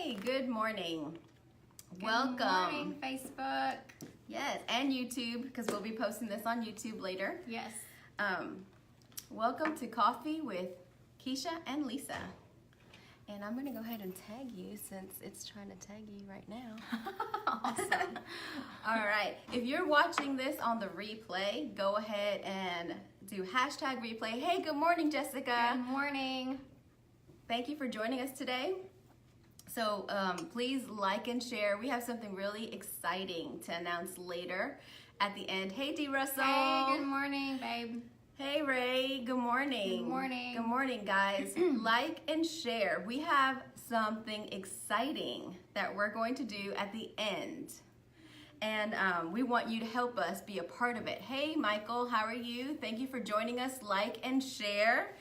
Hey, good morning. Welcome. Good morning, Facebook. Yes, and YouTube, because we'll be posting this on YouTube later. Yes. Welcome to Coffee with Keisha and Leesa. And I'm going to go ahead and tag you since it's trying to tag you right now. Awesome. All right. If you're watching this on the replay, go ahead and do hashtag replay. Hey, good morning, Jessica. Good morning. Thank you for joining us today. So please like and share. We have something really exciting to announce later at the end. Hey, D. Russell. Hey, good morning, babe. Hey, Ray. Good morning. Good morning. Good morning, guys. Like and share. We have something exciting that we're going to do at the end. And we want you to help us be a part of it. Hey, Michael, how are you? Thank you for joining us. Like and share.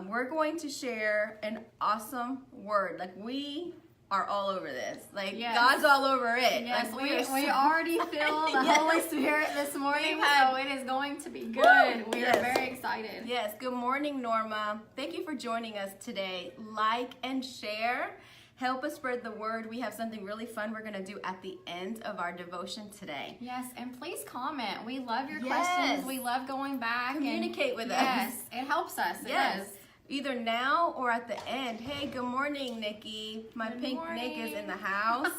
We're going to share an awesome word. Like, we are all over this. Like, yes. God's all over it. Yes, like, we already feel the Yes. Holy Spirit this morning, had- so it is going to be good. Woo! We Yes. are very excited. Yes, good morning, Norma. Thank you for joining us today. Like and share. Help us spread the word. We have something really fun we're going to do at the end of our devotion today. Yes, and please comment. We love your Yes. questions. We love going back. Communicate with us. Yes, it helps us. It Yes. does. Either now or at the end. Hey, good morning, Nikki. My Good pink morning. Nick is in the house.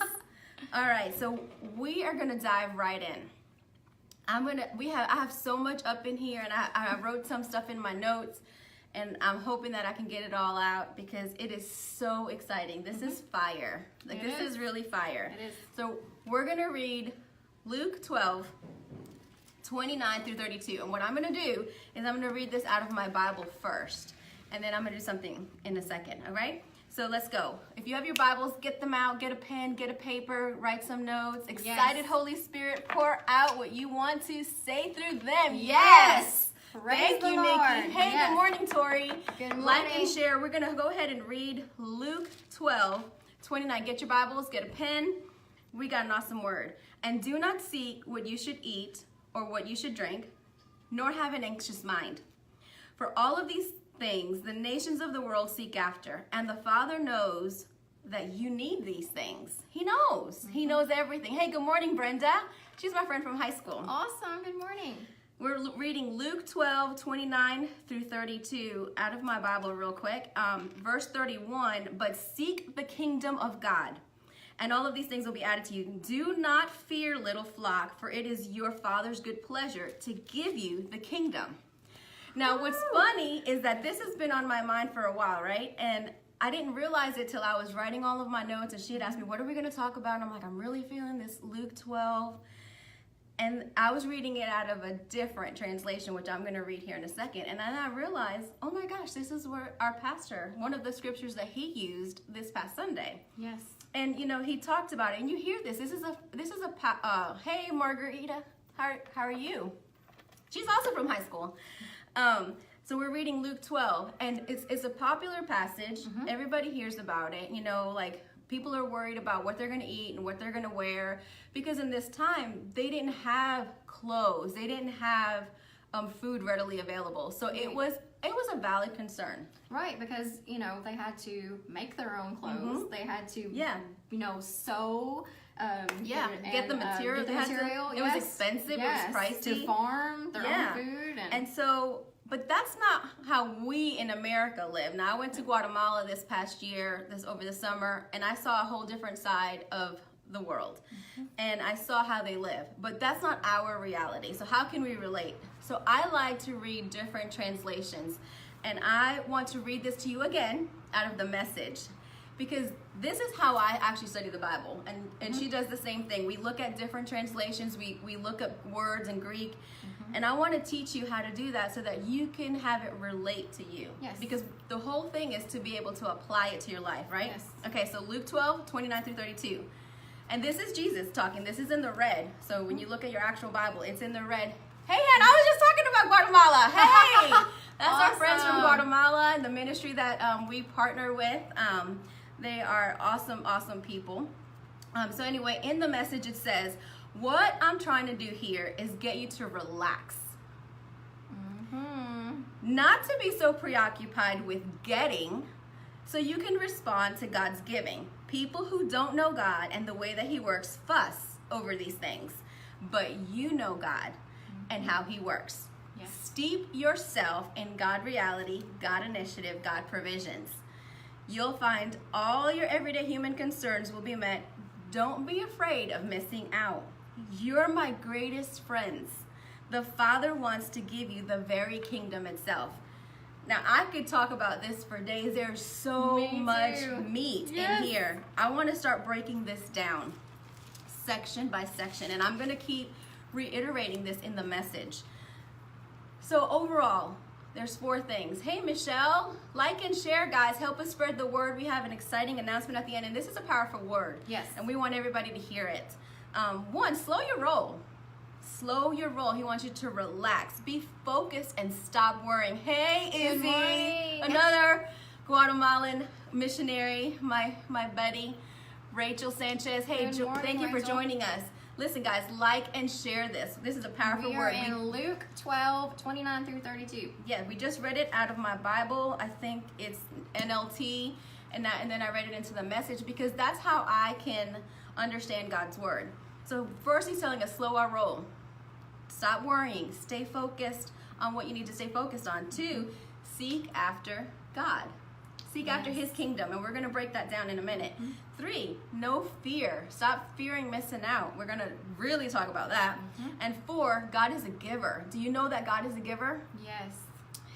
All right, so we are gonna dive right in. I have so much up in here, and I wrote some stuff in my notes, and I'm hoping that I can get it all out because it is so exciting. This is fire. Like, this is really fire. It is. So we're gonna read Luke 12, 29 through 32. And what I'm gonna do is I'm gonna read this out of my Bible first. And then I'm gonna do something in a second, all right? So let's go. If you have your Bibles, get them out, get a pen, get a paper, write some notes. Excited Holy Spirit, pour out what you want to say through them. Yes! Praise Thank the you, Lord. Nikki. Hey, Yes. good morning, Tori. Good morning. Like and share. We're gonna go ahead and read Luke 12, 29. Get your Bibles, get a pen. We got an awesome word. And do not seek what you should eat or what you should drink, nor have an anxious mind. For all of these things the nations of the world seek after, and the Father knows that you need these things. He knows. He knows everything. Hey, good morning, Brenda. She's my friend from high school. Awesome. Good morning. We're reading Luke 12, 29 through 32 out of my Bible real quick. Verse 31, but seek the kingdom of God, and all of these things will be added to you. Do not fear, little flock, for it is your Father's good pleasure to give you the kingdom. Now, what's funny is that this has been on my mind for a while, right? And I didn't realize it till I was writing all of my notes, and she had asked me, what are we going to talk about? And I'm like, I'm really feeling this Luke 12. And I was reading it out of a different translation, which I'm going to read here in a second. And then I realized, oh my gosh, this is where our pastor, one of the scriptures that he used this past Sunday. Yes. And, you know, he talked about it. And you hear this. Hey, Margarita, how are you? She's also from high school. So we're reading Luke 12, and it's a popular passage. Everybody hears about it. You know, like, people are worried about what they're going to eat and what they're going to wear, because in this time they didn't have clothes, they didn't have food readily available. So it was a valid concern. Right, because, you know, they had to make their own clothes. They had to, you know, sew. Get the material. It was expensive. Yes, it was pricey. to farm their own food. And so, but that's not how we in America live. Now, I went to Guatemala this past year, over the summer, and I saw a whole different side of the world. And I saw how they live. But that's not our reality. So how can we relate? So I like to read different translations. And I want to read this to you again out of the Message, because this is how I actually study the Bible. And she does the same thing. We look at different translations. We look up words in Greek. And I want to teach you how to do that so that you can have it relate to you. Yes. Because the whole thing is to be able to apply it to your life, right? Yes. Okay, so Luke 12, 29 through 32. And this is Jesus talking. This is in the red. So when you look at your actual Bible, it's in the red. Hey, Hannah, I was just talking about Guatemala. Hey! That's Awesome. our friends from Guatemala and the ministry that we partner with. They are awesome, awesome people. So anyway, in the Message it says, what I'm trying to do here is get you to relax. Not to be so preoccupied with getting So you can respond to God's giving. People who don't know God and the way that he works fuss over these things, but you know God and how he works. Yes. Steep yourself in God reality, God initiative, God provisions. You'll find all your everyday human concerns will be met. Don't be afraid of missing out. You're my greatest friends. The Father wants to give you the very kingdom itself. Now, I could talk about this for days. There's so much meat in here. I want to start breaking this down section by section, and I'm going to keep reiterating this in the message. So overall, there's 4 things. Hey, Michelle, like and share, guys. Help us spread the word. We have an exciting announcement at the end, and this is a powerful word. Yes. And we want everybody to hear it. 1, slow your roll. Slow your roll. He wants you to relax. Be focused and stop worrying. Hey, Izzy. Another Guatemalan missionary, my buddy, Rachel Sanchez. Hey, thank you for joining us. Listen, guys, like and share this. This is a powerful word. We are in Luke 12, 29 through 32. Yeah, we just read it out of my Bible. I think it's NLT, and then I read it into the message because that's how I can understand God's word. So first he's telling us, slow our roll. Stop worrying. Stay focused on what you need to stay focused on. 2, seek after God. Seek after his kingdom, and we're going to break that down in a minute. 3, no fear. Stop fearing missing out. We're going to really talk about that. And 4, God is a giver. Do you know that God is a giver? Yes.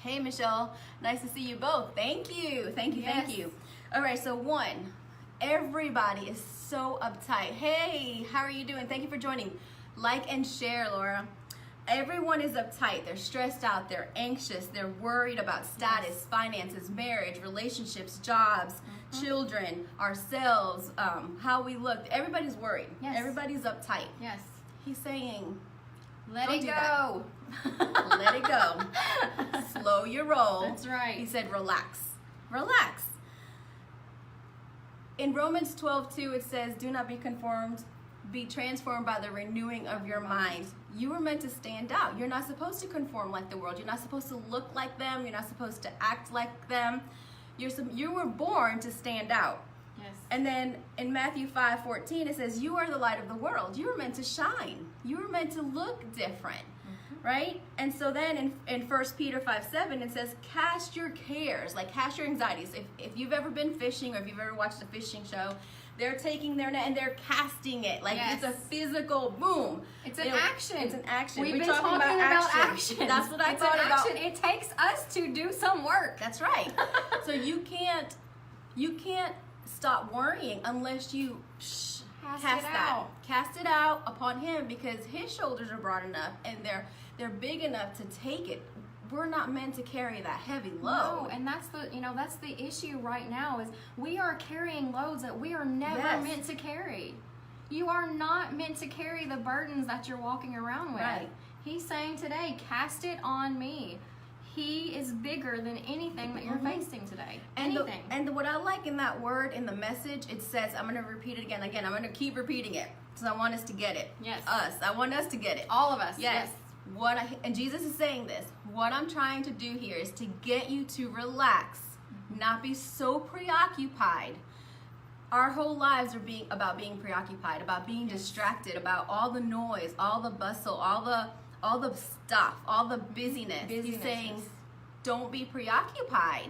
Hey, Michelle. Nice to see you both. Thank you. Thank you. Thank you. All right, so 1, everybody is so uptight. Hey, how are you doing? Thank you for joining. Like and share, Laura. Everyone is uptight. They're stressed out. They're anxious. They're worried about status, finances, marriage, relationships, jobs, children, ourselves, how we look. Everybody's worried. Yes. Everybody's uptight. Yes. He's saying, let it go. Let it go. Slow your roll. That's right. He said, relax. Relax. In Romans 12:2, it says, do not be conformed, be transformed by the renewing of your mind. You were meant to stand out. You're not supposed to conform like the world. You're not supposed to look like them. You're not supposed to act like them. You were born to stand out. Yes. And then in Matthew 5:14, it says, you are the light of the world. You were meant to shine. You were meant to look different. Right? And so then in 1 Peter 5:7, it says, cast your cares, like cast your anxieties. If you've ever been fishing or if you've ever watched a fishing show, they're taking their net and they're casting it. Like it's a physical boom. It's an action. It's an action. We've been talking about action. That's what I it's thought an about. action. It takes us to do some work. That's right. So you can't stop worrying unless you cast it out upon him, because his shoulders are broad enough and they're big enough to take it. We're not meant to carry that heavy load. No, and that's the issue right now is we are carrying loads that we are never meant to carry. You are not meant to carry the burdens that you're walking around with. Right. He's saying today, cast it on me. He is bigger than anything that you're facing today. Anything. And what I like in that word, in the message, it says, I'm going to repeat it again. I'm going to keep repeating it because I want us to get it. Yes. I want us to get it. All of us. Yes. And Jesus is saying this. What I'm trying to do here is to get you to relax, not be so preoccupied. Our whole lives are about being preoccupied, about being distracted, about all the noise, all the bustle, all the stuff, all the busyness. He's saying, don't be preoccupied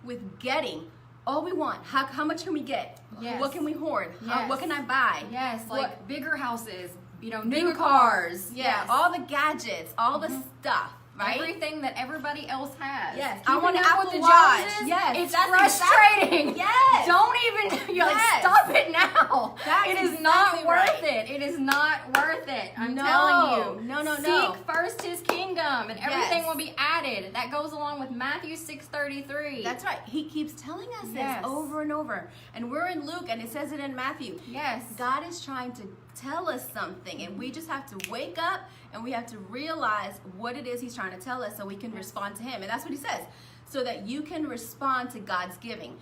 with getting all we want. How much can we get? Yes. What can we hoard? Yes. What can I buy? Yes, like bigger houses, new cars. Yeah, all the gadgets, all the stuff. Right? Everything that everybody else has. Yes. I want an to Apple the Watch. Joneses, Yes. It's That's frustrating. Yes. Don't even, you're like, stop it now. That's it is exactly not worth right. it. It is not worth it. I'm telling you. No. Seek first his kingdom and everything will be added. That goes along with Matthew 6:33. That's right. He keeps telling us this over and over. And we're in Luke and it says it in Matthew. Yes. God is trying to tell us something, and we just have to wake up and we have to realize what it is he's trying to tell us so we can respond to him. And that's what he says, so that you can respond to God's giving.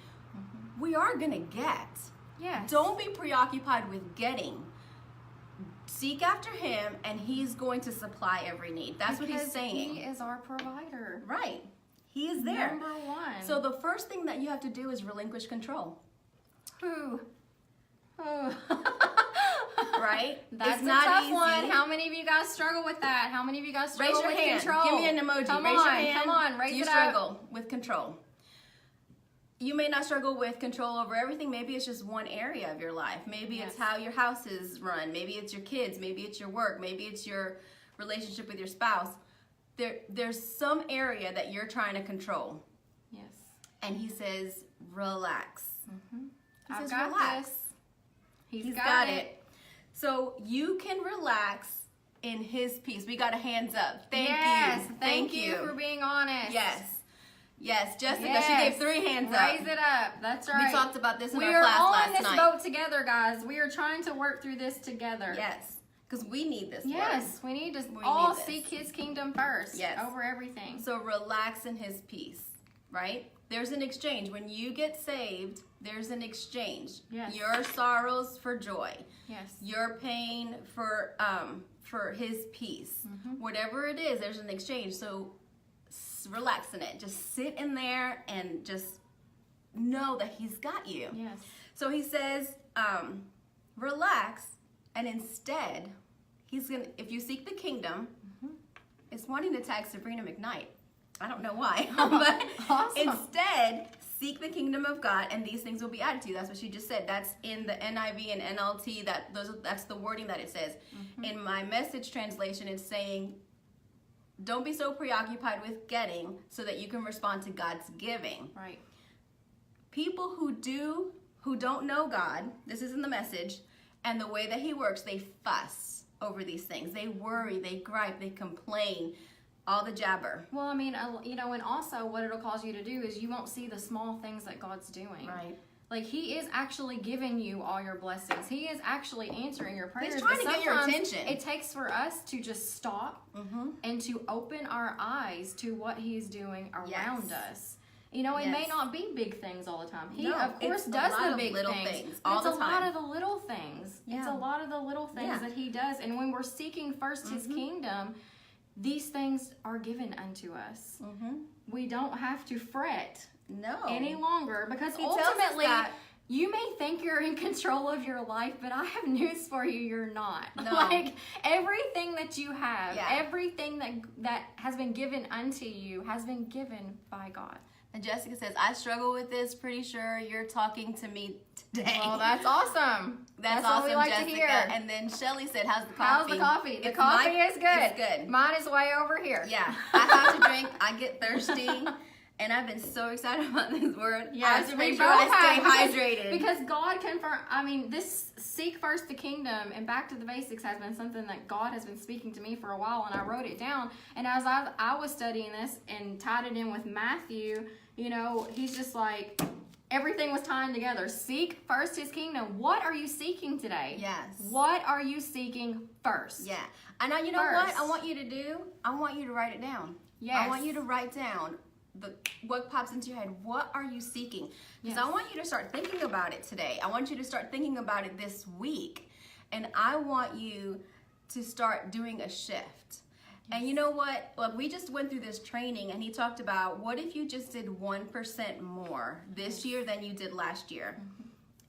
We are going to get. Yes. Don't be preoccupied with getting. Seek after him and he's going to supply every need. That's what he's saying. He is our provider. Right. He is there. Number one. So the first thing that you have to do is relinquish control. Ooh. Oh. Right? That's it's a not tough easy. one. How many of you guys struggle with that? How many of you guys struggle Raise your with hand. control? Give me an emoji. Come Raise on, your hand. come on, raise Do you it struggle up. with control? You may not struggle with control over everything. Maybe it's just one area of your life. Maybe Yes. it's how your house is run. Maybe it's your kids. Maybe it's your work. Maybe it's your relationship with your spouse. There's some area that you're trying to control. Yes. And he says, relax. Mm-hmm. He I've says, got relax. this. He's got it. So you can relax in his peace. We got a hands up. Thank you. Thank you for being honest. Yes. Yes, Jessica, Yes. she gave 3 hands up. Raise it up. That's right. We talked about this in we our class are last on this night. boat together, guys. We are trying to work through this together. Yes, because we need this Yes, we need to We all need this. seek his kingdom first. Yes. Over everything. So relax in his peace, right? There's an exchange. When you get saved, there's an exchange. Yes. Your sorrows for joy. Yes. Your pain for his peace. Mm-hmm. Whatever it is, there's an exchange. So relax in it. Just sit in there and just know that he's got you. Yes. So he says, relax, and instead, he's gonna. If you seek the kingdom, it's wanting to tag Sabrina McKnight. I don't know why, but Awesome. instead, seek the kingdom of God, and these things will be added to you. That's what she just said. That's in the NIV and NLT. That's the wording that it says. In my Message translation, it's saying, don't be so preoccupied with getting so that you can respond to God's giving. Right. People who don't know God, this is in the Message, and the way that he works, they fuss over these things. They worry, they gripe, they complain, all the jabber. Well, I mean, and also what it'll cause you to do is you won't see the small things that God's doing. Right. Like, he is actually giving you all your blessings. He is actually answering your prayers. He's trying But to get your sometimes attention. It takes for us to just stop and to open our eyes to what he's doing around Yes. us. You know, it may Yes. not be big things all the time. He, No, of course, it's a does lot the of big little things. things but all it's the a lot time. of the little things. It's Yeah. a lot of the little things Yeah. that he does. And when we're seeking first his kingdom, these things are given unto us. We don't have to fret No. any longer, because He tells us ultimately that. you may think you're in control of your life, but I have news for you, you're not. No. Like, everything that you have, Yeah. everything that has been given unto you has been given by God. And Jessica says, I struggle with this. Pretty sure you're talking to me today. Well, that's awesome. That's what awesome, we like Jessica. to hear. And then Shelly said, how's the coffee? How's the coffee? The It's coffee is good. It's good. Mine is way over here. Yeah, I have to drink. I get thirsty, and I've been so excited about this word. I have to make sure I stay hydrated. Because God confirmed. I mean, this seek first the kingdom and back to the basics has been something that God has been speaking to me for a while, and I wrote it down. And as I was studying this and tied it in with Matthew, you know, he's just like, everything was tying together. Seek first his kingdom. What are you seeking today? Yes. What are you seeking first? Yeah. And you know what First. I want you to do? I want you to write it down. Yes. I want you to write down what pops into your head. What are you seeking? Because Yes. I want you to start thinking about it today. I want you to start thinking about it this week. And I want you to start doing a shift. And you know what? Like, we just went through this training, and he talked about, what if you just did 1% more this year than you did last year?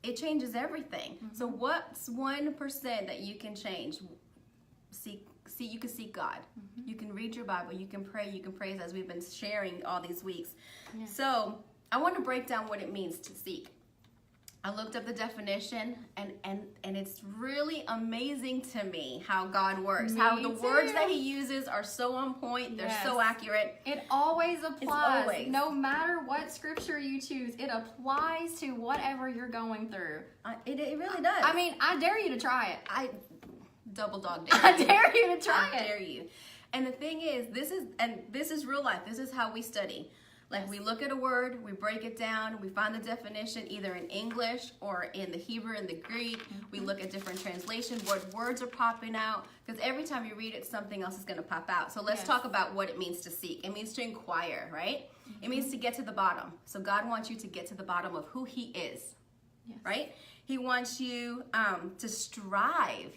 It changes everything. So what's 1% that you can change? You can seek God. You can read your Bible. You can pray. You can praise, as we've been sharing all these weeks. Yes. So I want to break down what it means to seek. I looked up the definition, and it's really amazing to me how God works. Me how the too. words that he uses are so on point. They're Yes. so accurate. It always applies. always. No matter what scripture you choose, it applies to whatever you're going through. It really does. I mean, I dare you to try it. I double dog dare I you. dare you to try I it. dare you. And the thing is, this is real life. This is how we study. Like, we look at a word, we break it down, we find the definition either in English or in the Hebrew and the Greek. We look at different translations, what words are popping out, because every time you read it, something else is going to pop out. So let's Yes. talk about what it means to seek. It means to inquire, right? It means to get to the bottom. So God wants you to get to the bottom of who he is, Yes. right? He wants you to strive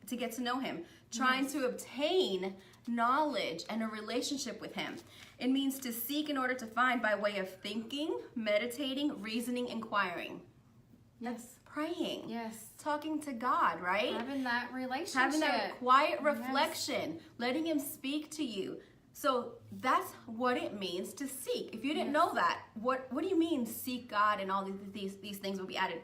to get to know him, trying to obtain knowledge and a relationship with him. It means to seek in order to find by way of thinking, meditating, reasoning, inquiring. Yes. Praying. Yes. Talking to God, right? Having that relationship. Having that quiet reflection, letting him speak to you. So that's what it means to seek. If you didn't know that, what do you mean seek God and all these things will be added?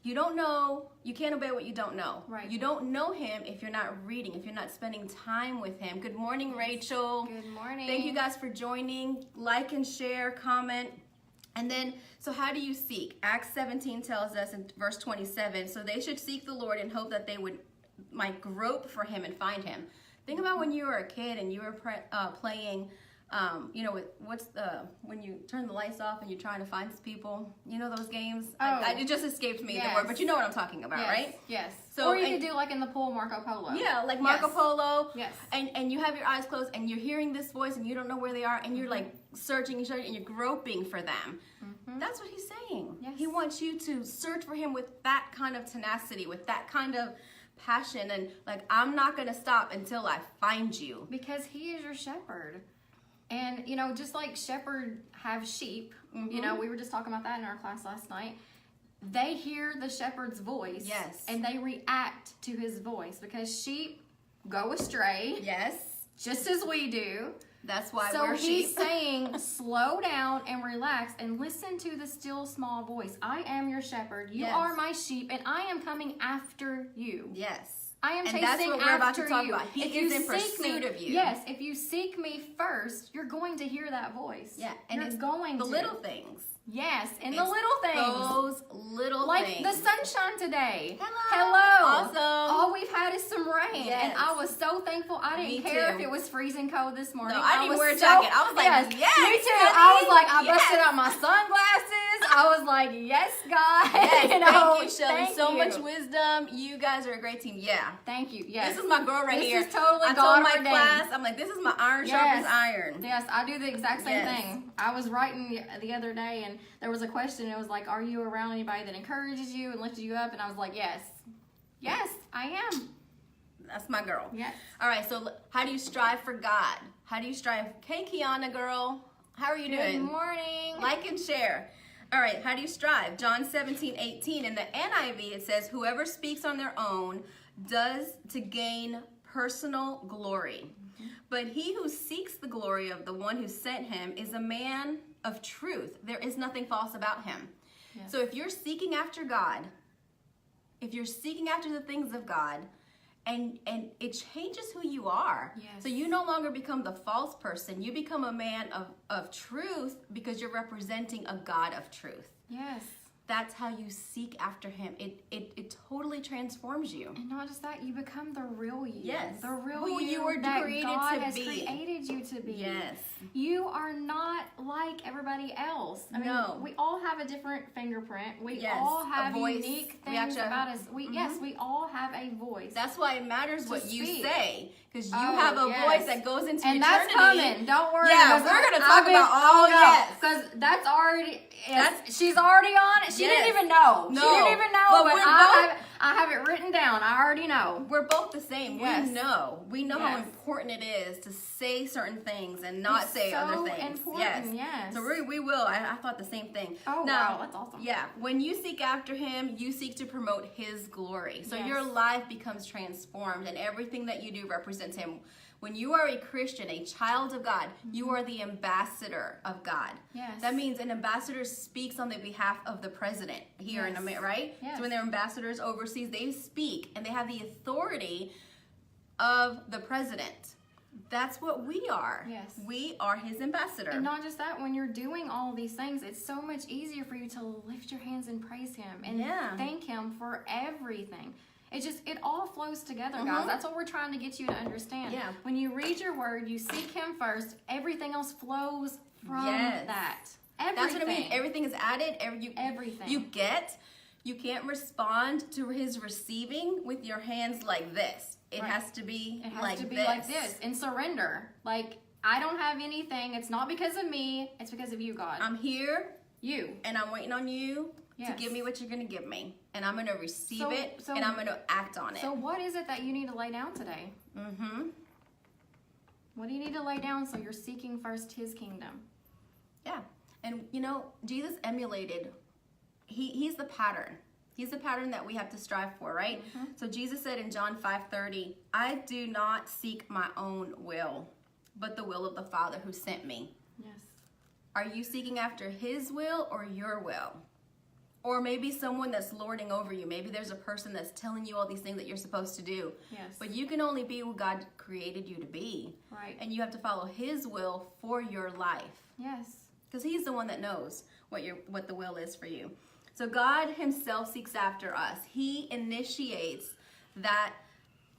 You don't know, you can't obey what you don't know. Right. You don't know him if you're not reading, if you're not spending time with him. Good morning, Rachel. Good morning. Thank you guys for joining. Like and share, comment. And then, so how do you seek? Acts 17 tells us in verse 27, so they should seek the Lord and hope that they might grope for him and find him. Think about when you were a kid and you were playing, when you turn the lights off and you're trying to find people, you know those games? It just escaped me, the word, but you know what I'm talking about, right? Yes. So, or you could do like in the pool Marco Polo. Yeah, like Marco Polo. Yes. And you have your eyes closed and you're hearing this voice and you don't know where they are and you're like searching and you're groping for them. That's what he's saying. Yes. He wants you to search for him with that kind of tenacity, with that kind of passion, and like, I'm not going to stop until I find you. Because he is your shepherd. And, just like shepherds have sheep, we were just talking about that in our class last night. They hear the shepherd's voice. Yes. And they react to his voice because sheep go astray. Yes. Just as we do. That's why so we're sheep. he's saying, slow down and relax and listen to the still small voice. I am your shepherd. You are my sheep, and I am coming after you. Yes. I am chasing that's what we're about to after talk you. about. He if is you in seek pursuit me, of you. Yes, if you seek me first, you're going to hear that voice. Yeah, and you're it's going the to. little things. Yes, and It's the little things. Those little like things. the sunshine today. Hello. Awesome. All we've had is some rain. Yes. And I was so thankful. I didn't Me care too. if it was freezing cold this morning. No, I didn't was wear a so- jacket. I was like, yes, me too. honey, I was like, I yes. busted out my sunglasses. I was like, yes, God. Yes, thank you, Shelly. Thank So you. much wisdom. You guys are a great team. Yeah. Thank you. Yes. This is my girl right here. This is totally I God told my ordained. class, I'm like, this is my iron sharpens iron. Yes, I do the exact same Yes. thing. I was writing the other day, and there was a question. It was like, are you around anybody that encourages you and lifts you up? And I was like, yes. Yes, I am. That's my girl. Yes. All right, so how do you strive for God? How do you strive? Hey, Kiana, girl. How are you doing? Good morning. Like and share. All right, how do you strive? John 17:18. In the NIV, it says, whoever speaks on their own does to gain personal glory. But he who seeks the glory of the one who sent him is a man of truth. There is nothing false about him. Yes. So if you're seeking after God, if you're seeking after the things of God, and it changes who you are. Yes. So you no longer become the false person. You become a man of truth because you're representing a God of truth. Yes. That's how you seek after him. It totally transforms you. And not just that, you become the real you. Yes. The real Who you were that created God to has be. created you to be. Yes. You are not like everybody else. I mean, No. we all have a different fingerprint. We Yes, all a have voice. unique We things actually about us. Yes, we all have a voice. That's why it matters what you speak. say. Because you Oh, have a yes. voice that goes into and eternity. that's coming. Don't worry. Yeah, because we're gonna I've talk about all yes. Because that's already. That's- she's already on it. She Yes. didn't even know. No. She didn't even know. But But we're I have it written down. I already know. We're both the same. Yes. We know how Yes. important it is to say certain things and not It's say so other things. important, yes. So we will. I thought the same thing. Oh, now, wow, that's awesome. Yeah, when you seek after him, you seek to promote his glory. So Yes. your life becomes transformed and everything that you do represents him. When you are a Christian, a child of God, you are the ambassador of God. Yes. That means an ambassador speaks on the behalf of the president here in Yes. America, right? Yes. So when they're ambassadors overseas, they speak and they have the authority of the president. That's what we are. Yes. We are his ambassador. And not just that, when you're doing all these things, it's so much easier for you to lift your hands and praise him and Yeah. thank him for everything. It all flows together, guys. That's what we're trying to get you to understand. Yeah. When you read your word, you seek him first, everything else flows from Yes. that. Everything. That's what I mean. Everything is added. Everything. You can't respond to his receiving with your hands like this. It Right. has to be It has like to be this. like this and surrender. Like, I don't have anything. It's not because of me. It's because of you, God. I'm here you. and I'm waiting on you to Yes. give me what you're going to give me. And I'm going to receive it So- and I'm going to act on it. So what is it that you need to lay down today? What do you need to lay down so you're seeking first his kingdom? Yeah. And you know, Jesus emulated, he's the pattern. He's the pattern that we have to strive for, right? So Jesus said in John 5:30, I do not seek my own will, but the will of the Father who sent me. Yes. Are you seeking after his will or your will? Or maybe someone that's lording over you. Maybe there's a person that's telling you all these things that you're supposed to do. Yes. But you can only be who God created you to be. Right. And you have to follow his will for your life. Yes. Because he's the one that knows what the will is for you. So God himself seeks after us. He initiates that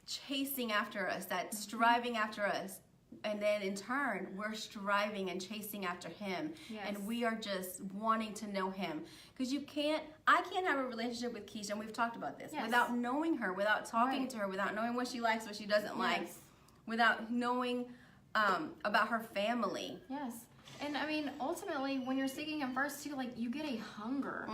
chasing after us, that striving after us. And then in turn, we're striving and chasing after him. Yes. And we are just wanting to know him. Because I can't have a relationship with Keisha, and we've talked about this, Yes. without knowing her, without talking Right. to her, without knowing what she likes, what she doesn't like, Yes. without knowing about her family. Yes. And I mean, ultimately, when you're seeking him first too, like, you get a hunger.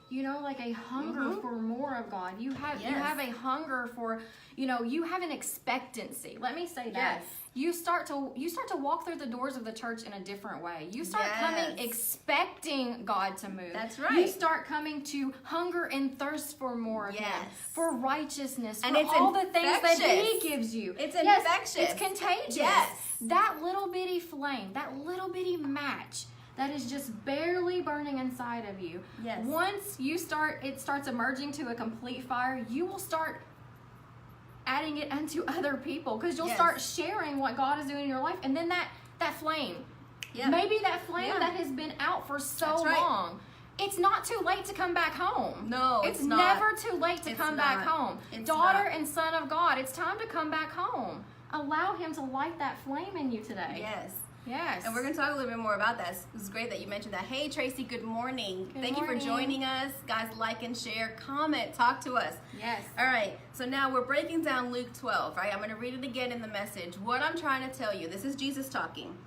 You know, like a hunger for more of God. You have a hunger for, you know, you have an expectancy. Let me say that. Yes. You start to walk through the doors of the church in a different way. You start coming expecting God to move. That's right. You start coming to hunger and thirst for more of him, Yes. for righteousness, And for it's all the things that infectious. he gives you. It's Yes, infectious. It's contagious. Yes. That little bitty flame, that little bitty match that is just barely burning inside of you. Yes. Once it starts emerging to a complete fire, you will start adding it unto other people, because you'll Yes. start sharing what God is doing in your life, and then that flame, Yeah. maybe that flame Yeah. that has been out for so That's right. long, it's not too late to come back home. No, it's it's not. never too late to It's come not. back home. It's Daughter not. and son of God, it's time to come back home. Allow him to light that flame in you today. Yes. Yes. And we're going to talk a little bit more about that. It's great that you mentioned that. Hey, Tracy, good morning. Good Thank morning. you for joining us. Guys, like and share, comment, talk to us. Yes. All right, so now we're breaking down Luke 12, right? I'm going to read it again in the message. What I'm trying to tell you, this is Jesus talking,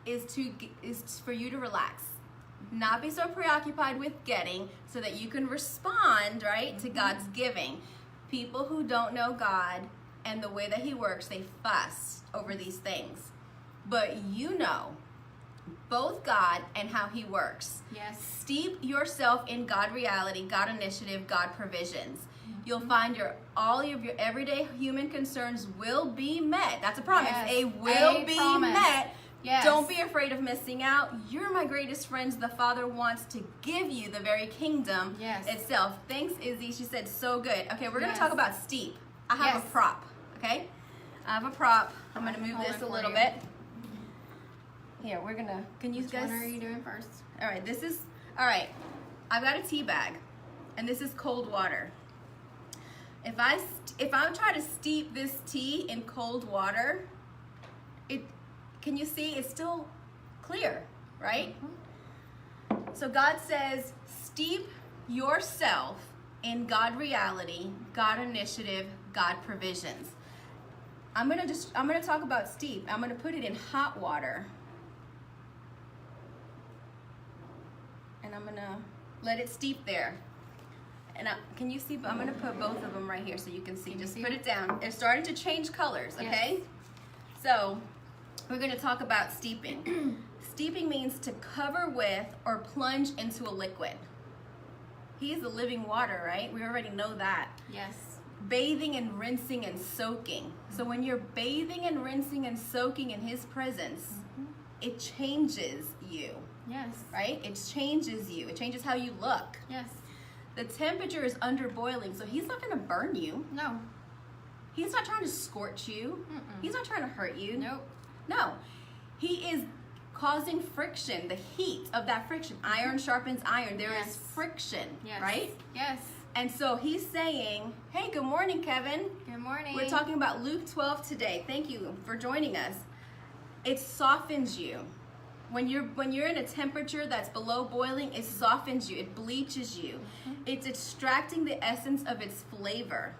is for you to relax. Not be so preoccupied with getting, so that you can respond, right, to God's giving. People who don't know God and the way that he works, they fuss over these things. But you know both God and how he works. Yes. Steep yourself in God reality, God initiative, God provisions. You'll find all of your everyday human concerns will be met. That's a promise. Yes. They will be promise. met. Yes. Don't be afraid of missing out. You're my greatest friends. The Father wants to give you the very kingdom Yes. itself. Thanks, Izzy. She said so good. Okay, we're going to Yes. talk about steep. I have Yes. a prop, okay? I have a prop. I'm going to move Hold this it a for little you. bit. Here, can you Which guys... one are you doing first? All right, I've got a tea bag, and this is cold water. If I'm trying to steep this tea in cold water, can you see it's still clear, right? So God says, steep yourself in God reality, God initiative, God provisions. I'm gonna talk about steep. I'm gonna put it in hot water. And I'm gonna let it steep there. And can you see? I'm gonna put both of them right here so you can see. Just put it down. It's starting to change colors, okay? Yes. So we're gonna talk about steeping. Steeping means to cover with or plunge into a liquid. He is the living water, right? We already know that. Yes. Bathing and rinsing and soaking. So when you're bathing and rinsing and soaking in his presence, it changes you. Yes. Right? It changes you. It changes how you look. Yes. The temperature is under boiling, so he's not going to burn you. No. He's not trying to scorch you. Mm-mm. He's not trying to hurt you. Nope. No. He is causing friction, the heat of that friction. Iron sharpens iron. There is Yes. friction, Yes. right? Yes. And so he's saying, hey, good morning, Kevin. Good morning. We're talking about Luke 12 today. Thank you for joining us. It softens you. When you're in a temperature that's below boiling, it softens you. It bleaches you. It's extracting the essence of its flavor.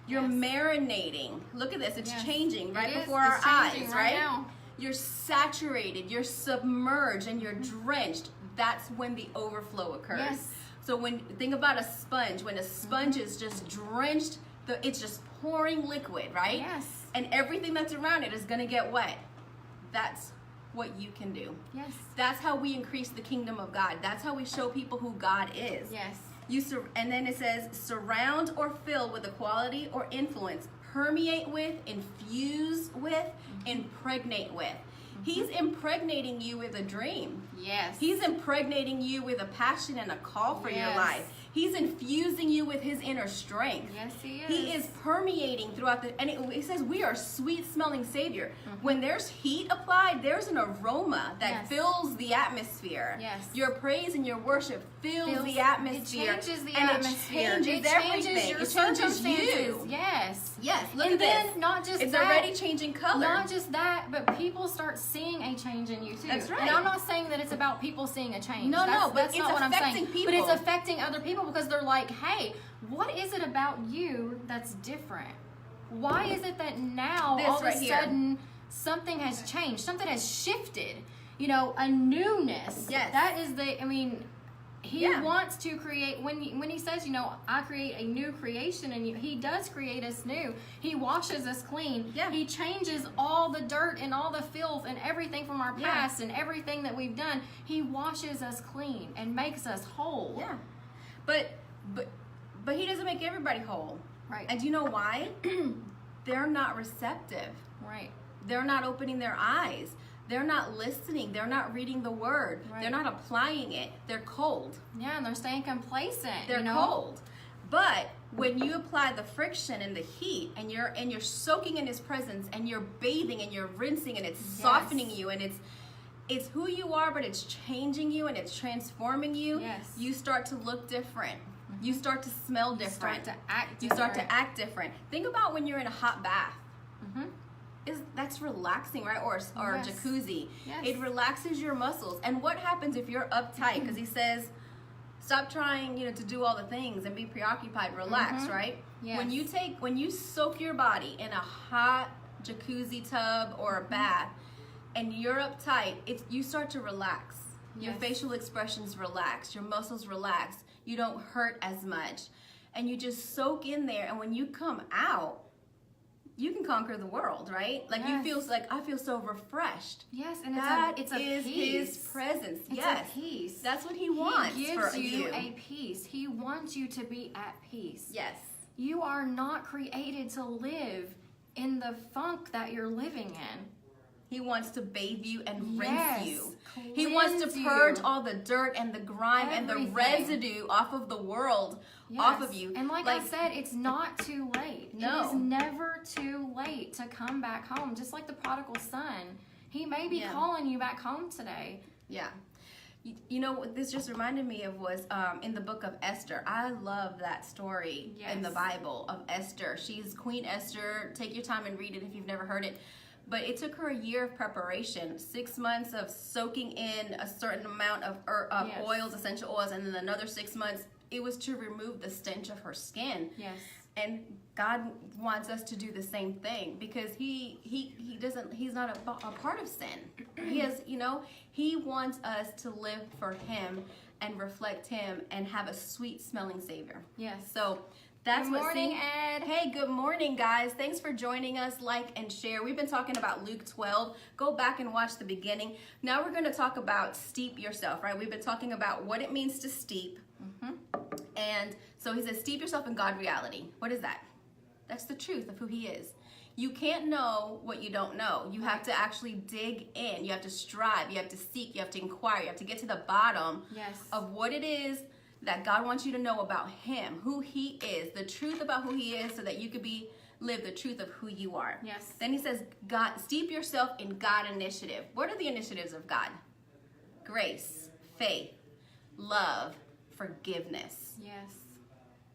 You're Yes. marinating. Look at this. It's Yes. changing right It is. before our It's changing eyes, right right? now. You're saturated. You're submerged, and you're drenched. That's when the overflow occurs. Yes. So think about a sponge. When a sponge is just drenched, it's just pouring liquid, right? Yes. And everything that's around it is going to get wet. that's what you can do. Yes. That's how we increase the kingdom of God. That's how we show people who God is. Yes. And then it says, surround or fill with a quality or influence, permeate with, infuse with, impregnate with. He's impregnating you with a dream. Yes. He's impregnating you with a passion and a call for your life. He's infusing you with his inner strength. Yes, he is. He is permeating throughout and it says we are sweet smelling Savior. When there's heat applied, there's an aroma that fills the atmosphere. Yes. Your praise and your worship fills the atmosphere. It changes the and atmosphere. It changes everything. Your it changes circumstances. you. Yes. Yes. Look and at then this. not just it's that, already changing color. Not just that, but people start seeing a change in you too. That's right. And I'm not saying that it's about people seeing a change. No, that's, but that's it's not what I'm affecting saying. people. But it's affecting other people because they're like, hey, what is it about you that's different? Why is it that now This all of right a here. sudden something has changed, something has shifted? You know, a newness. Yes. That is the. I mean, he Yeah. wants to create. When he says, you know, I create a new creation, and he does create us new. He washes us clean. Yeah. He changes all the dirt and all the filth and everything from our Yeah. past and everything that we've done. He washes us clean and makes us whole. Yeah. But he doesn't make everybody whole. Right. And do you know why? They're not receptive. Right. They're not opening their eyes. They're not listening. They're not reading the word. Right. They're not applying it. They're cold. Yeah, and they're staying complacent. They're you know? cold. But when you apply the friction and the heat and you're soaking in his presence and you're bathing and you're rinsing and it's softening you and it's who you are, but it's changing you and it's transforming you. Yes. You start to look different. You start to smell different. You start to act You different. start to act different. Think about when you're in a hot bath. That's relaxing, right? Or Yes. jacuzzi. Yes. It relaxes your muscles. And what happens if you're uptight? Because he says, stop trying, to do all the things and be preoccupied. Relax, right? Yes. When you soak your body in a hot jacuzzi tub or a bath, and you're uptight, you start to relax. Your Yes. facial expressions relax. Your muscles relax. You don't hurt as much. And you just soak in there. And when you come out, you can conquer the world, right? Like you feel like, I feel so refreshed. Yes, and it's a is peace. his presence. It's Yes. a peace. That's what he wants He gives for you you. a peace. He wants you to be at peace. Yes. You are not created to live in the funk that you're living in. He wants to bathe you and Yes. rinse you. He wants to Cleanse purge you. all the dirt and the grime and the Everything. residue off of the world, off Yes. of you. And like I said, it's not too late. No. It is never too late to come back home. Just like the prodigal son. He may be calling you back home today. Yeah. You know what this just reminded me of was in the book of Esther. I love that story in the Yes. Bible of Esther. She's Queen Esther. Take your time and read it if you've never heard it. But it took her a year of preparation, 6 months of soaking in a certain amount of Yes. oils, essential oils, and then another 6 months. It was to remove the stench of her skin. Yes. And God wants us to do the same thing because he's not a part of sin. He wants us to live for him and reflect him and have a sweet smelling Savior. Yes. So that's Good what morning, Ed. Hey, good morning, guys. Thanks for joining us. Like and share. We've been talking about Luke 12. Go back and watch the beginning. Now we're going to talk about steep yourself, right? We've been talking about what it means to steep. And so he says, steep yourself in God reality. What is that? That's the truth of who he is. You can't know what you don't know. You have to actually dig in. You have to strive. You have to seek. You have to inquire. You have to get to the bottom of what it is that God wants you to know about him, who he is, the truth about who he is, so that you could live the truth of who you are. Yes. Then he says, God, steep yourself in God initiative. What are the initiatives of God? Grace, faith, love, forgiveness. Yes.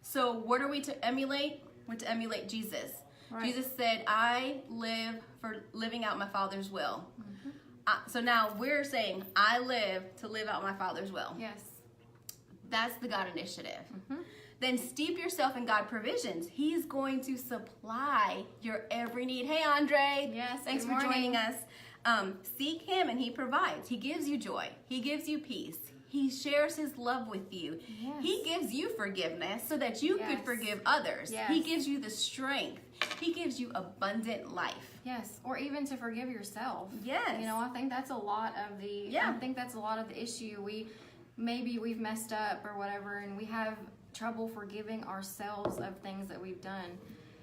So what are we to emulate? We're to emulate Jesus. Right. Jesus said, I live for living out my Father's will. So now we're saying, I live to live out my Father's will. Yes. That's the God initiative. Then steep yourself in God provisions. He's going to supply your every need. Hey, Andre. Yes, Thanks good for joining morning. us. Seek him and he provides. He gives you joy. He gives you peace. He shares his love with you. Yes. He gives you forgiveness so that you could forgive others. Yes. He gives you the strength. He gives you abundant life. Yes, or even to forgive yourself. Yes. You know, I think that's a lot of the issue. We've messed up or whatever, and we have trouble forgiving ourselves of things that we've done.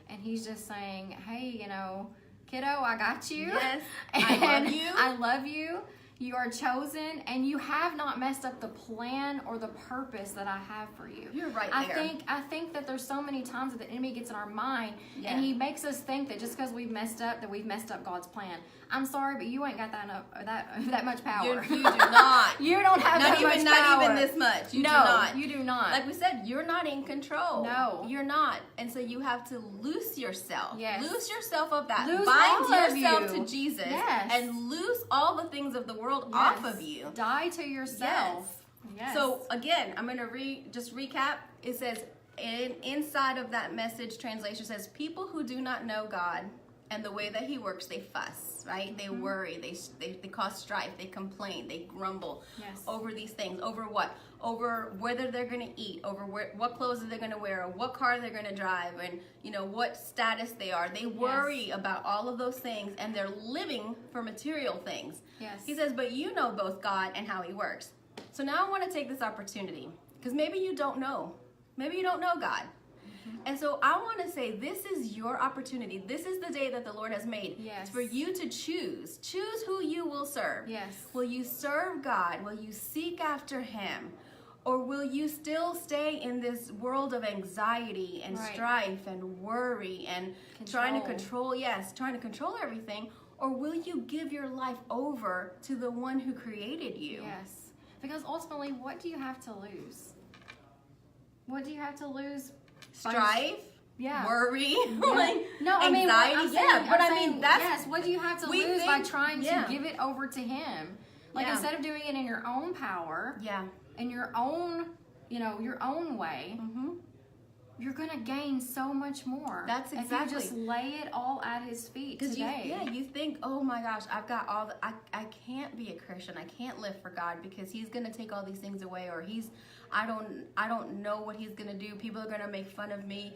And he's just saying, hey, you know, kiddo, I got you. Yes, I love you. I love you. You are chosen, and you have not messed up the plan or the purpose that I have for you. You're right there. I think that there's so many times that the enemy gets in our mind, Yeah. and he makes us think that just because we've messed up, that we've messed up God's plan. I'm sorry, but you ain't got that much power. You do not. You don't have Not that even, much not power. even this much. You no, do not. you do not. Like we said, you're not in control. No. You're not. And so you have to loose yourself. Yes. Loose yourself of that. Lose Bind all of yourself you. to Jesus. Yes. And loose all the things of the world Yes. off of you. Die to yourself. Yes. So again, I'm going to just recap. It says, inside of that message translation says, people who do not know God and the way that he works, they fuss, right? They worry, they cause strife, they complain, they grumble over these things. Over what? Over whether they're going to eat, over what clothes are they going to wear, or what car they're going to drive, and what status they are. They worry about all of those things, and they're living for material things. Yes. He says, but you know both God and how he works. So now I want to take this opportunity, because maybe you don't know. Maybe you don't know God. And so I want to say, this is your opportunity. This is the day that the Lord has made. Yes. It's for you to choose. Choose who you will serve. Yes. Will you serve God? Will you seek after him? Or will you still stay in this world of anxiety and strife and worry and trying to control everything? Or will you give your life over to the one who created you? Yes. Because ultimately, what do you have to lose? What do you have to lose? Strife, worry, like no, I anxiety. mean, I mean, that's yes. What do you have to lose by trying to give it over to him? Like instead of doing it in your own power, in your own, your own way, you're gonna gain so much more. That's exactly. If you just lay it all at his feet today. You think, oh my gosh, I've got all the, I can't be a Christian. I can't live for God because he's gonna take all these things away, or I don't know what he's gonna do. People are gonna make fun of me.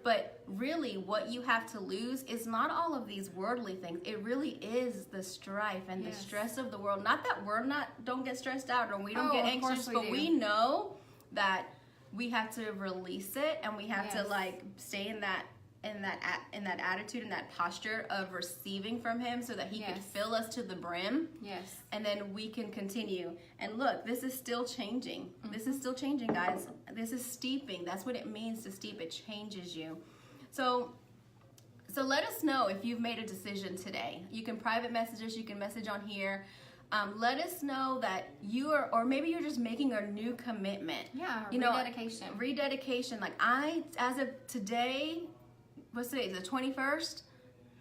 But really, what you have to lose is not all of these worldly things. It really is the strife and the stress of the world. Not that don't get stressed out or we don't get anxious, but we know that we have to release it, and we have to stay in that attitude and that posture of receiving from him, so that he could fill us to the brim. Yes. And then we can continue. And look, this is still changing. This is still changing, guys. This is steeping. That's what it means to steep. It changes you. So let us know if you've made a decision today. You can private message us. You can message on here. Let us know that you are, or maybe you're just making a new commitment. Yeah, rededication. Rededication. Like as of today, what's today? The 21st?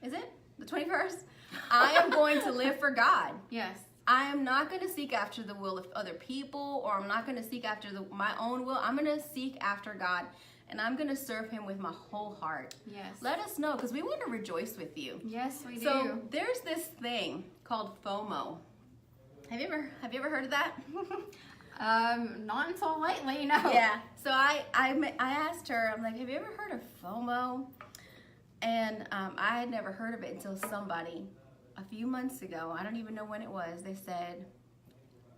Is it? The 21st? I am going to live for God. Yes. I am not going to seek after the will of other people, or I'm not going to seek after my own will. I'm going to seek after God, and I'm going to serve him with my whole heart. Yes. Let us know, because we want to rejoice with you. Yes, we do. So there's this thing called FOMO. Have you ever heard of that? Not until lately, no. Yeah. So I asked her, I'm like, have you ever heard of FOMO? And I had never heard of it until somebody a few months ago, I don't even know when it was, they said,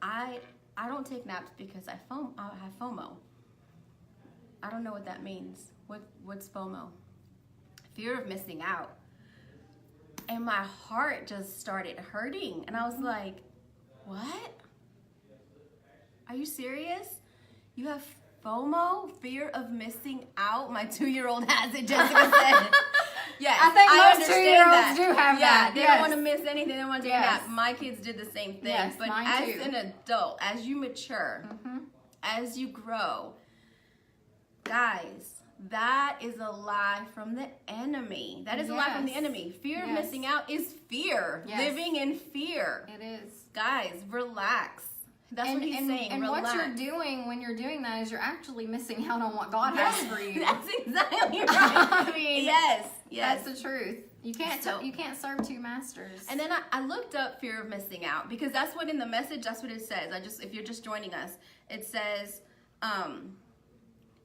I don't take naps because I have FOMO. I don't know what that means. What's FOMO? Fear of missing out. And my heart just started hurting. And I was like, what? Are you serious? You have FOMO? Fear of missing out? My 2-year-old has it, Jessica said. Yes, I think most understand 2-year-olds do have that. They don't want to miss anything. They don't want to take a nap. My kids did the same thing. Yes, but mine as too. an adult, as you mature, as you grow, guys, that is a lie from the enemy. That is a lie from the enemy. Fear of missing out is fear. Living in fear. It is. Guys, relax. That's what he's saying. And relax. what you're doing when you're doing that is you're actually missing out on what God has for you. That's exactly right. I mean, yes. That's the truth. You can't So- you can't serve two masters. And then I looked up fear of missing out, because that's what in the message, that's what it says. If you're just joining us, it says,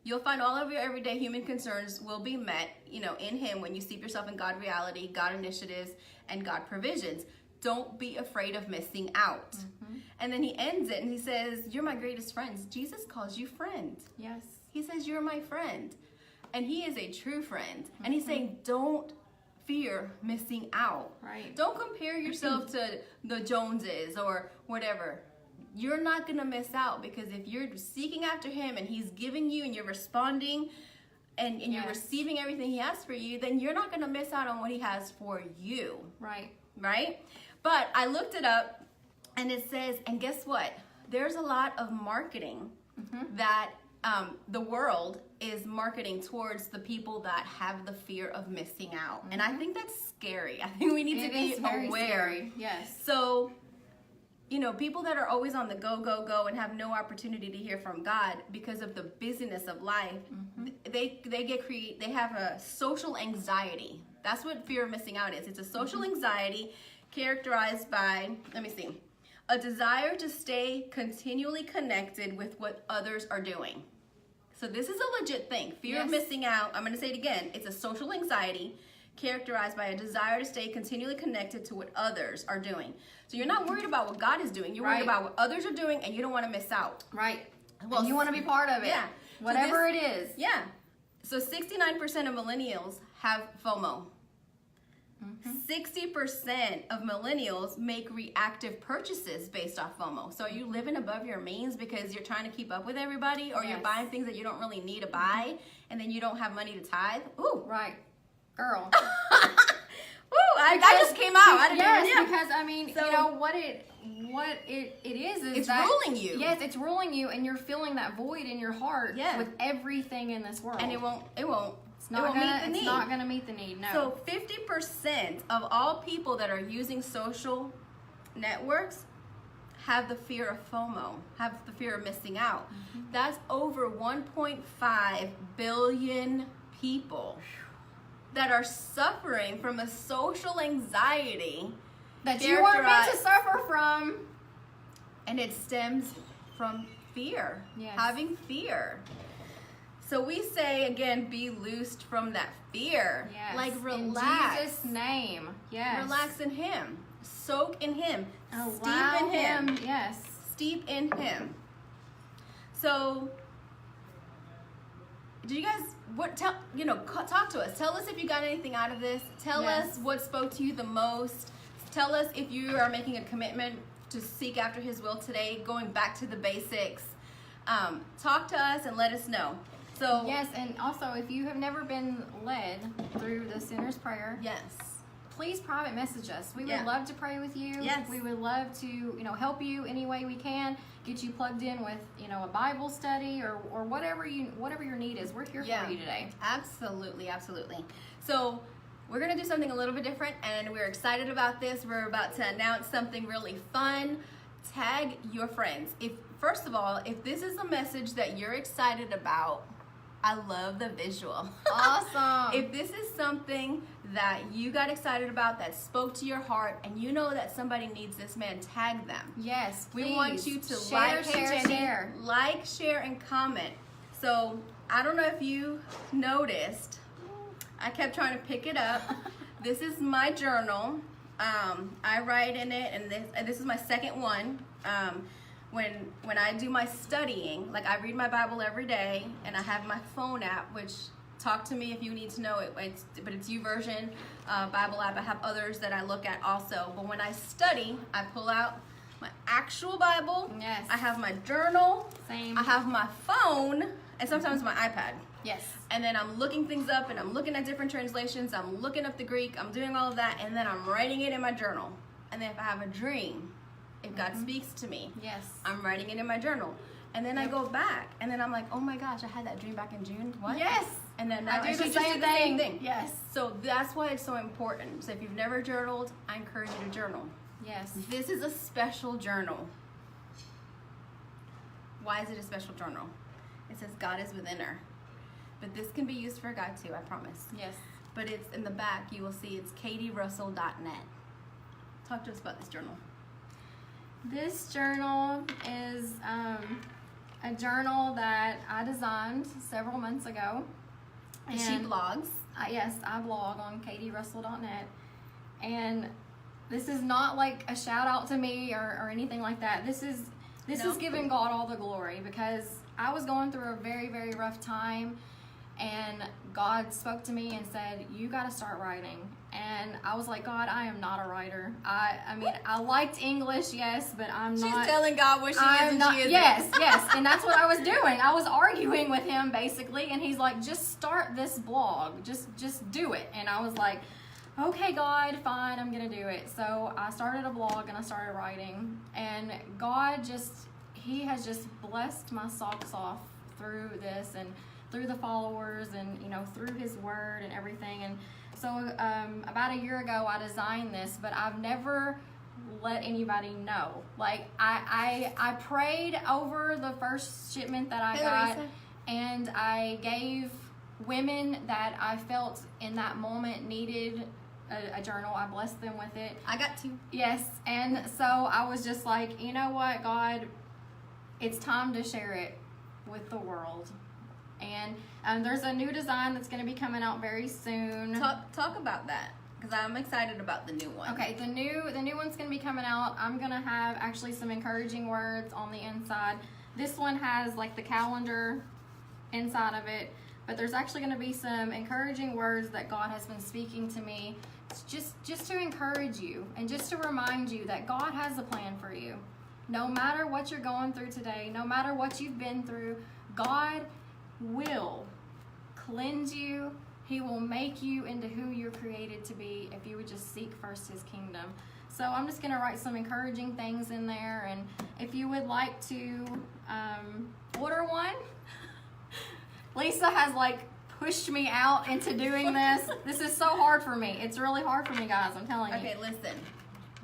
you'll find all of your everyday human concerns will be met, in him when you steep yourself in God reality, God initiatives, and God provisions. Don't be afraid of missing out. Mm-hmm. And then he ends it and he says, you're my greatest friends. Jesus calls you friend. Yes. He says, you're my friend. And he is a true friend. And he's saying, don't fear missing out. Right. Don't compare yourself to the Joneses or whatever. You're not going to miss out, because if you're seeking after him and he's giving you and you're responding and you're receiving everything he has for you, then you're not going to miss out on what he has for you. Right. Right? But I looked it up and it says, and guess what? There's a lot of marketing that the world is marketing towards the people that have the fear of missing out. And I think that's scary. I think we need to be aware. Scary. Yes. So, people that are always on the go and have no opportunity to hear from God because of the busyness of life, they have a social anxiety. That's what fear of missing out is. It's a social anxiety characterized by, a desire to stay continually connected with what others are doing. So this is a legit thing. Fear of missing out, I'm going to say it again. It's a social anxiety characterized by a desire to stay continually connected to what others are doing. So you're not worried about what God is doing. You're worried about what others are doing, and you don't want to miss out. Right. Well, and you want to be part of it. Yeah. Whatever it is. Yeah. So 69% of millennials have FOMO. 60% of millennials make reactive purchases based off FOMO. So are you living above your means because you're trying to keep up with everybody, or you're buying things that you don't really need to buy, and then you don't have money to tithe? Ooh. Right. Girl. Ooh, that just came out. I didn't even, because what it is it's that ruling you. Yes, it's ruling you, and you're filling that void in your heart with everything in this world. And it won't It's not gonna meet the need. No. So 50% of all people that are using social networks have the fear of FOMO, have the fear of missing out. That's over 1.5 billion people that are suffering from a social anxiety that you weren't meant to suffer from. And it stems from fear, having fear. So we say, again, be loosed from that fear. Yes. Like, relax. In Jesus' name. Yes. Relax in him. Soak in him. Allow Steep in him. Yes. Steep in him. So, do you guys, talk to us. Tell us if you got anything out of this. Tell us what spoke to you the most. Tell us if you are making a commitment to seek after his will today, going back to the basics. Talk to us and let us know. So yes, and also if you have never been led through the sinner's prayer, please private message us. We would love to pray with you. Yes. We would love to, help you any way we can, get you plugged in with, a Bible study or whatever your need is. We're here for you today. Absolutely, absolutely. So we're going to do something a little bit different, and we're excited about this. We're about to announce something really fun. Tag your friends. First of all, if this is a message that you're excited about, I love the visual. Awesome. If this is something that you got excited about, that spoke to your heart, and you know that somebody needs this, man, tag them. Yes, please. We want you to share, share, and comment. So I don't know if you noticed, I kept trying to pick it up. This is my journal. I write in it, and this is my second one. When I do my studying, like I read my Bible every day, and I have my phone app, which talk to me if you need to know it. But it's YouVersion Bible app. I have others that I look at also. But when I study, I pull out my actual Bible. Yes. I have my journal. Same. I have my phone, and sometimes my iPad. Yes. And then I'm looking things up, and I'm looking at different translations. I'm looking up the Greek. I'm doing all of that, and then I'm writing it in my journal. And then if I have a dream, if God speaks to me, I'm writing it in my journal. And then I go back, and then I'm like, oh my gosh, I had that dream back in June. What? Yes. And then I do the same thing. Yes. So that's why it's so important. So if you've never journaled, I encourage you to journal. Yes. This is a special journal. Why is it a special journal? It says God is within her. But this can be used for God too, I promise. Yes. but it's in the back. You will see it's katierussell.net. Talk to us about this journal. This journal is a journal that I designed several months ago. And she blogs. Yes, I blog on katierussell.net. And this is not like a shout out to me or anything like that. This is giving God all the glory, because I was going through a very, very rough time, and God spoke to me and said, you got to start writing. And I was like, God, I am not a writer. I mean, I liked English, yes, but I'm not. She's telling God what she is and she isn't. Yes. And that's what I was doing. I was arguing with him, basically. And he's like, just start this blog. Just do it. And I was like, okay, God, fine, I'm going to do it. So I started a blog and I started writing. And God he has just blessed my socks off through this and through the followers and, through his word and everything. And so about a year ago, I designed this, but I've never let anybody know. Like, I prayed over the first shipment that I got, Leesa. And I gave women that I felt in that moment needed a journal. I blessed them with it. I got 2. Yes, and so I was just like, you know what, God, it's time to share it with the world. And there's a new design that's going to be coming out very soon. Talk about that, because I'm excited about the new one. Okay, the new one's going to be coming out. I'm going to have actually some encouraging words on the inside. This one has like the calendar inside of it, but there's actually going to be some encouraging words that God has been speaking to me, just to encourage you and just to remind you that God has a plan for you. No matter what you're going through today, no matter what you've been through, God will cleanse you. He will make you into who you're created to be if you would just seek first his kingdom. So I'm just going to write some encouraging things in there, and if you would like to order one, Leesa has like pushed me out into doing this. This is so hard for me. It's really hard for me, guys, I'm telling you. Okay, listen.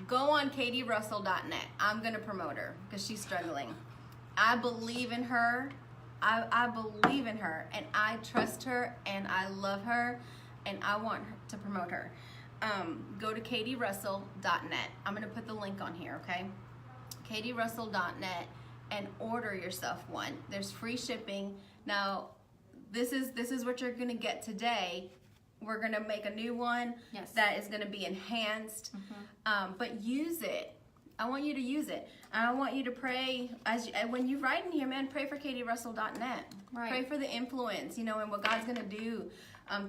Go on katierussell.net. I'm going to promote her because she's struggling. I believe in her. I believe in her, and I trust her, and I love her, and I want to promote her. Go to katierussell.net. I'm going to put the link on here, okay? katierussell.net, and order yourself one. There's free shipping. Now, this is what you're going to get today. We're going to make a new one that is going to be enhanced, but use it. I want you to use it. I want you to pray when you write in here, man. Pray for katierussell.net. Right. Pray for the influence, and what God's going to do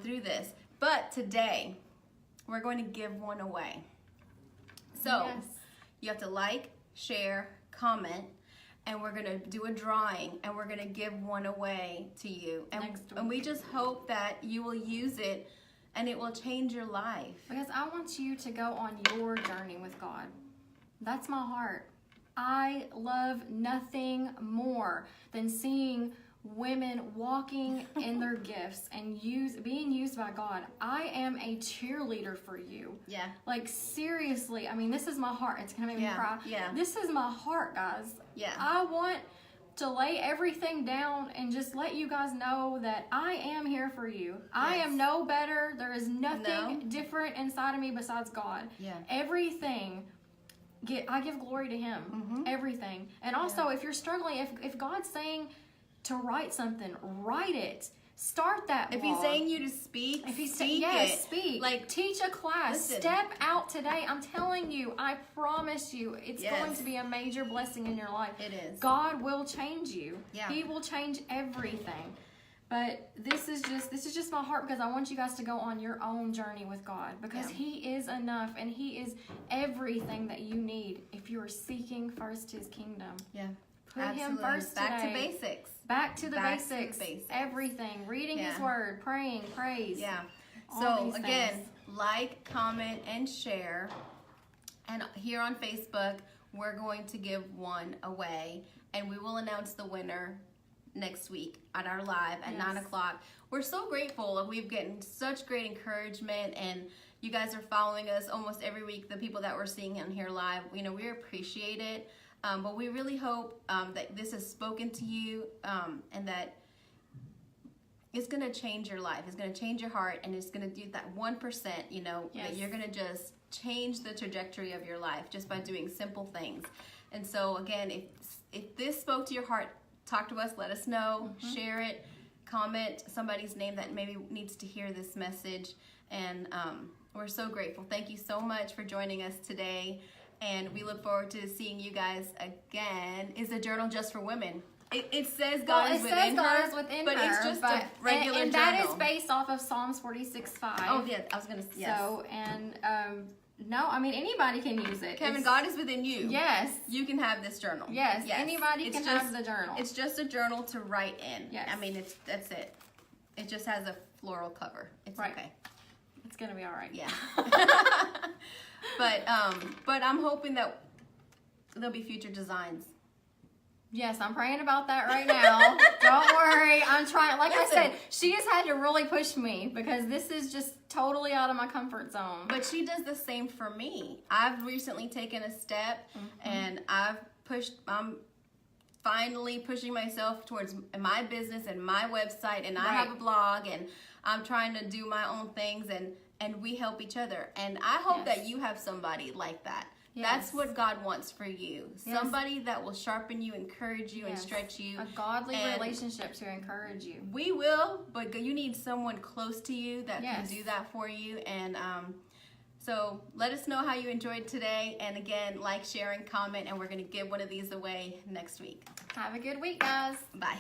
through this. But today, we're going to give one away. So you have to like, share, comment, and we're going to do a drawing, and we're going to give one away to you. And we just hope that you will use it, and it will change your life. Because I want you to go on your journey with God. That's my heart. I love nothing more than seeing women walking in their gifts and being used by God. I am a cheerleader for you. Yeah. Like, seriously, I mean, this is my heart. It's going to make me cry. Yeah. This is my heart, guys. Yeah. I want to lay everything down and just let you guys know that I am here for you. I am no better. There is nothing different inside of me besides God. Yeah. Everything, I give glory to him. Everything. And also, if you're struggling, if God's saying to write something, write it. Start that blog. If he's saying you to speak, if he's speak speak. Like, teach a class. Listen. Step out today. I'm telling you, I promise you, it's going to be a major blessing in your life. It is. God will change you. Yeah. He will change everything. But this is just my heart, because I want you guys to go on your own journey with God, because he is enough, and he is everything that you need if you are seeking first his kingdom. Yeah. Put him first today. Back to basics. Back to the Back to basics. the basics. Everything. Reading his word, praying, praise. Yeah. All So these again, things. like, comment, and share. And here on Facebook, we're going to give one away, and we will announce the winner next week at our live at 9 o'clock. We're so grateful. We've gotten such great encouragement, and you guys are following us almost every week. The people that we're seeing on here live, we appreciate it. But we really hope that this has spoken to you, and that it's going to change your life. It's going to change your heart, and it's going to do that 1%, you know, Yes. that you're going to just change the trajectory of your life just by doing simple things. And so again, if this spoke to your heart, talk to us, let us know, share it, comment somebody's name that maybe needs to hear this message. And we're so grateful. Thank you so much for joining us today. And we look forward to seeing you guys again. Is a journal just for women? It says God is within her, but it's just a regular and journal. that is based off of Psalms 46:5. Oh yeah, I was gonna. Yes. So and no, I mean anybody can use it. Kevin, God is within you. Yes. You can have this journal. Yes. Anybody can have the journal. It's just a journal to write in. Yes. I mean, that's it. It just has a floral cover. It's Right. okay. It's gonna be all right. Yeah. But I'm hoping that there'll be future designs. Yes, I'm praying about that right now. Don't worry. I'm trying. Like Listen. I said, she has had to really push me because this is just totally out of my comfort zone. But she does the same for me. I've recently taken a step, and I'm finally pushing myself towards my business and my website, and I have a blog, and I'm trying to do my own things, and we help each other. And I hope that you have somebody like that. Yes. That's what God wants for you. Yes. Somebody that will sharpen you, encourage you, and stretch you. A godly And relationship to encourage you. we will, but you need someone close to you that can Yes. do that for you. And so let us know how you enjoyed today. And again, like, share, and comment. And we're going to give one of these away next week. Have a good week, guys. Bye.